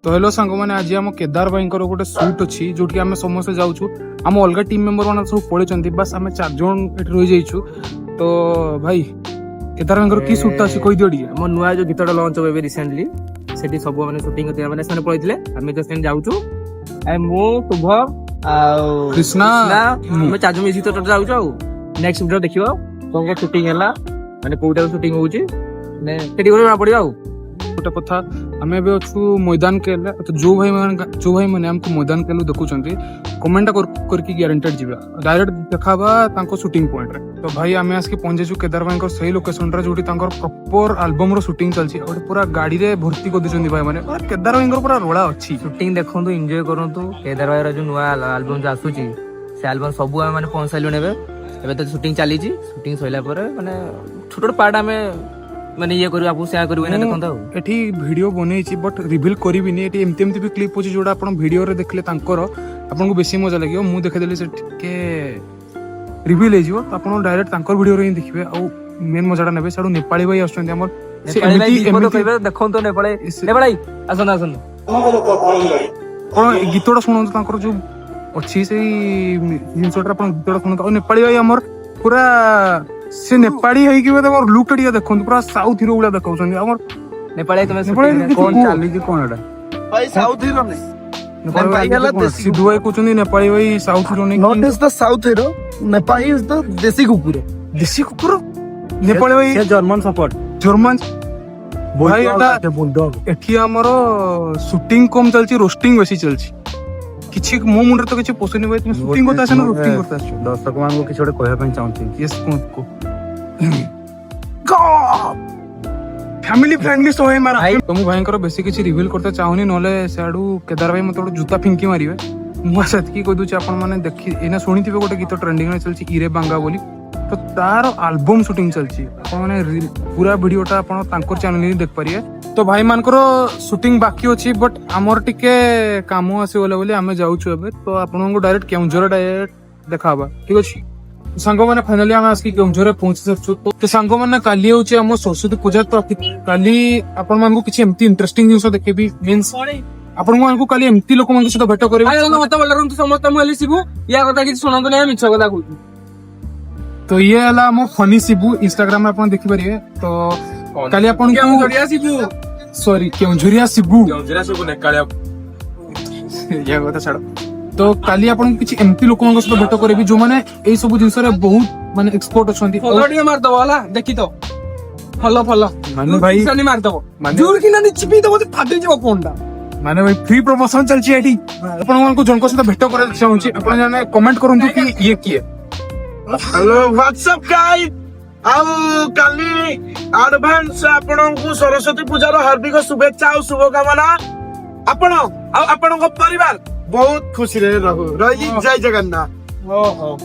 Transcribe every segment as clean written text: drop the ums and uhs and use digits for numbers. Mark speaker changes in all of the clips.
Speaker 1: तो हेलो सांग मैंने आज आम केदार भाई गोटे सुट अच्छी जो आम समस्ते जाऊँ आम अलग टीम मेम्बर मैंने सब पड़े बस आम 4 जन ये रही जाइछु। तो भाई केदार भाई की सुटटा अच्छी कही दियो टी
Speaker 2: मो नुआ जो गीतटा लॉन्च हो रिसेंटली सेठी सब माने शूटिंग करते माने सेने पळिथिले आमे तो सेने जाउछु ए मो शुभम आ
Speaker 1: कृष्णा
Speaker 2: हम 4 जन मिसी तो जाउछु आ नेक्स्ट वीडियो देखियो कोन शूटिंग हैला माने कोटा शूटिंग होउची ने सेठी कोना पड़ियो आ
Speaker 1: गोटे कथा आम ए अच्छु मैदान के तो जो भाई मैंने आमको मैदान के देखुं कमेंट करके ग्यारंटेड जी डायरेक्ट देखा शूटिंग पॉइंट रे। तो भाई आम आसिक पहुंचेछु केदार भाई सही लोकेशन रे जो प्रॉपर एल्बम रो शूटिंग चलछि पूरा गाड़ी रे भर्ती कर दिसंदी भाई माने केदार भाई पूरा रोला अच्छी
Speaker 2: शूटिंग देखंतु एन्जॉय करंतु केदार भाई रा जो नुआ एल्बम जो आसुची से एल्बम सब माने पहुंचाइलो नेबे एबे तो शूटिंग चली छी शूटिंग सइला परे माने छोटो पार्ट हमें माने ये करू आपु शेयर करू ना देखंता
Speaker 1: एठी वीडियो बनै छी बट रिवील करिबिनी एठी एमती एमती भी क्लिप होची जोडा आपण वीडियो रे देखले तांकर आपन को बेसी मजा लागियो मु देखे देली से के रिवील हे जिवो आपण डायरेक्ट तांकर वीडियो रे देखिबे आ मेन मजाडा नेबे साडू नेपाली भाई आछन हमर से एमती
Speaker 2: देखंतो नेपाली नेपाली आसन आसन
Speaker 1: कोन गीतोडा सुनन तांकर जो अछि से जिनसोटा आपण गीतोडा सुनन नेपाली भाई हमर पूरा से नेपाली है कि मतलब लुक टिया देखन पूरा साउथ हीरो गुला देखाउछन हमर
Speaker 2: नेपाली तुमे
Speaker 1: कोन चाली कि कोन एटा
Speaker 3: भाई साउथ हीरो नहीं
Speaker 1: नेपाली वाला देसी सिद्धू भाई कहउछन नेपाली भाई साउथ हीरो नहीं
Speaker 3: not is the south hero Nepali is the देसी कुकुर
Speaker 1: नेपाली भाई
Speaker 2: से जर्मन सपोर्ट
Speaker 1: जर्मन भाई एटा एठी हमर शूटिंग कम चलची रोस्टिंग बेसी चलची किछि मो मुंडर तो किछि पोसनी भाई तुम शूटिंग करता छ ना रोस्टिंग करता छ
Speaker 2: दर्शक मान को किछि कहया ପାଇଁ चाहूची
Speaker 1: यस को फैमिली फ्रेंडली शो है मारा तो मु भाई बेसी किछि रिवील करते चाहूनी नले साडू केदार भाई मत जूता फिंकी मारिबे मु सतकी कह दूची आपण माने देखि एना सुनिथिबे गोटे गीत ट्रेंडिंग में चलची इरे बांगा बोली तो तार एल्बम शूटिंग चलची आपण माने पूरा वीडियोटा आपण तांकर चैनल रे देख पारिए। तो भाई मानकर शूटिंग बाकी अच्छी बट आमर टिके काम आसीगला बोली आमे जाउछु एबे तो आपन को डायरेक्ट केउंझर डायरेक्ट देखाबा ठीक अछि। सांगो माने फाइनली आमे आसकी केउंझर पहुंच सकछु तो सांगो माने काली होची हम सरस्वती पूजा तो काली आपन मान को किछि एम्ति इंटरेस्टिंग न्यूज देखेबी मींस आपन मान को काली एम्ति लोक मान के साथ भेट करबी
Speaker 2: आइ मत बोलरन तू समस्त मुली सिबु या कथा कि सुनंत नै मिछ कथा कहू
Speaker 1: तो ये हला हम फनी सिबु इंस्टाग्राम में आपन देखि परिबे। तो काली आपन
Speaker 2: केउंझरिया सिबु
Speaker 1: सॉरी केउंझरिया सिबु
Speaker 2: ने कालिया
Speaker 1: या कथा छाड़। तो काली आपन किछि एम्ति लोक मान के साथ भेट करबी जो माने एई सब जिंस रे बहुत माने एक्सपर्ट अछंती
Speaker 2: फॉलोडी मार दबो हला देखि तो फॉलो
Speaker 1: माने भाई
Speaker 2: सनी मार दबो जोर कि ना चिपी दबो फाटि जबो फोनटा
Speaker 1: माने भाई फ्री प्रमोशन चलची एठी आपन मान को जनको साथ भेट करे चाहूची आपन जाने कमेंट करंतु कि ये किए
Speaker 3: हेलो व्हाट्सएप गाइस आउ काली एडवांस आपनकु सरस्वती पूजार हार्दिक शुभेच्छा और शुभकामना आपण आ आपनक परिवार बहुत खुशी रे रहू रही जय जगन्नाथ।
Speaker 1: ओहो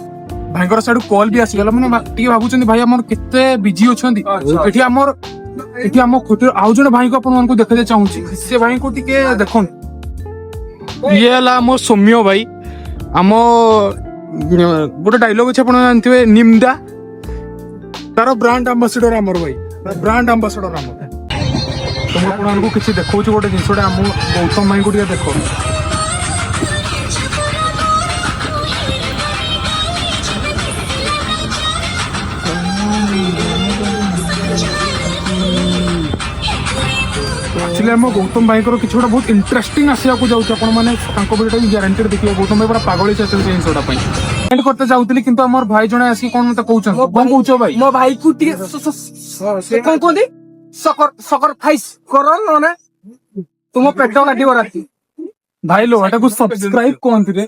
Speaker 1: भाईकर साडू कॉल भी आसी गला माने टी भाबुचंदी भाई हमर केते बिजी अछंदी एठी हम खोटे आउ जण भाई को अपन मान को देखले चाहूची से भाई को टिके देखन ये हला मो सौम्य भाई आमो गोटे डायलॉग अछि आपण जानथिबे निमदा तारो ब्रांड एम्बेसडर हमर भाई ब्रांड एम्बेसडर हमर तुम आपण को किछि देखौछु गोटे जिंसडा हम गौतम भाई को टिके देखो एक्चुअली हम गौतम भाई को किसी बहुत इंटरेस्टिंग आसिया को जाउछ आपण माने तांको वीडियो ग्यारंटेड देखिए गौतम भाई पूरा पागल से चल जे सोडा पई एंड करते जाउतली किंतु हमर भाई जणे आसी कोन मते कहउछन कोन कहउछो भाई
Speaker 2: मो भाई कुटी से कोन कोन दे सकर फाइस करन नने तुम पेट काटी राती
Speaker 1: भाई लो हटा को सब्सक्राइब कोन रे